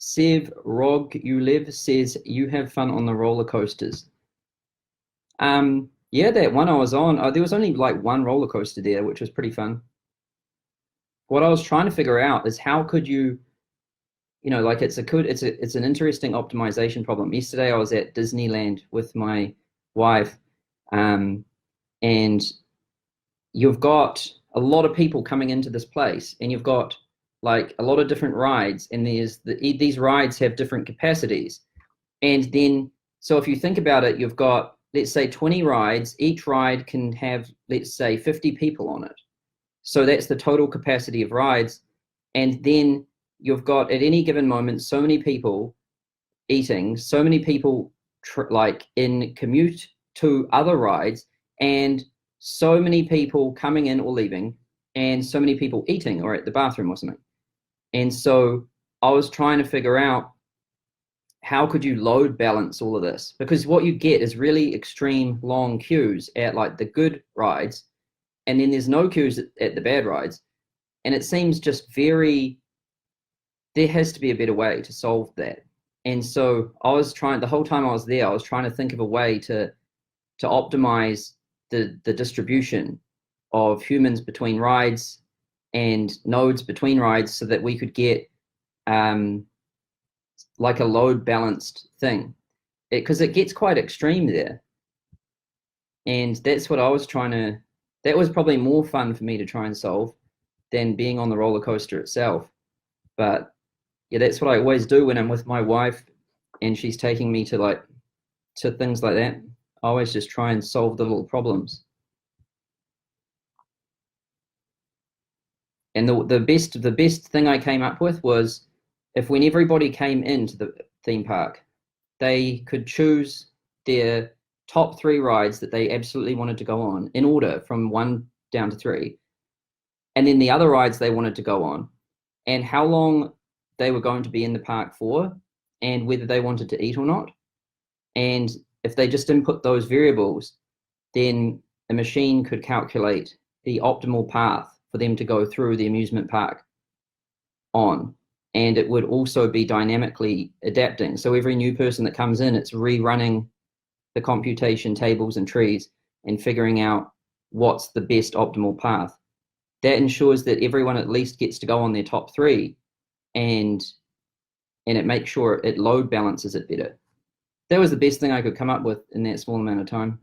Sev Rogulev says you have fun on the roller coasters. Yeah, that one I was on, there was only like one roller coaster there, which was pretty fun. What I was trying to figure out is how could you, like it's an interesting optimization problem. Yesterday I was at Disneyland with my wife, um, and you've got a lot of people coming into this place, and you've got like a lot of different rides, and these rides have different capacities. And then, so if you think about it, you've got, let's say, 20 rides. Each ride can have, let's say, 50 people on it. So that's the total capacity of rides. And then you've got at any given moment so many people eating, so many people like in commute to other rides, and so many people coming in or leaving, and so many people eating or at the bathroom or something. And so I was trying to figure out how could you load balance all of this, because what you get is really extreme long queues at like the good rides, and then there's no queues at the bad rides. And it seems just there has to be a better way to solve that. And so I was trying, the whole time I was there, I was trying to think of a way to optimize the distribution of humans between rides and nodes between rides, so that we could get like a load balanced thing, because it gets quite extreme there. And that's what I was trying to, that was probably more fun for me to try and solve than being on the roller coaster itself. But yeah, that's what I always do when I'm with my wife and she's taking me to things like that. I always just try and solve the little problems. And the best thing I came up with was, if when everybody came into the theme park, they could choose their top 3 rides that they absolutely wanted to go on in order from 1 down to 3, and then the other rides they wanted to go on, and how long they were going to be in the park for, and whether they wanted to eat or not. And if they just input those variables, then a machine could calculate the optimal path for them to go through the amusement park on. And it would also be dynamically adapting. So every new person that comes in, it's rerunning the computation tables and trees and figuring out what's the best optimal path. That ensures that everyone at least gets to go on their top 3, and it makes sure it load balances it better. That was the best thing I could come up with in that small amount of time.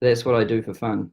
That's what I do for fun.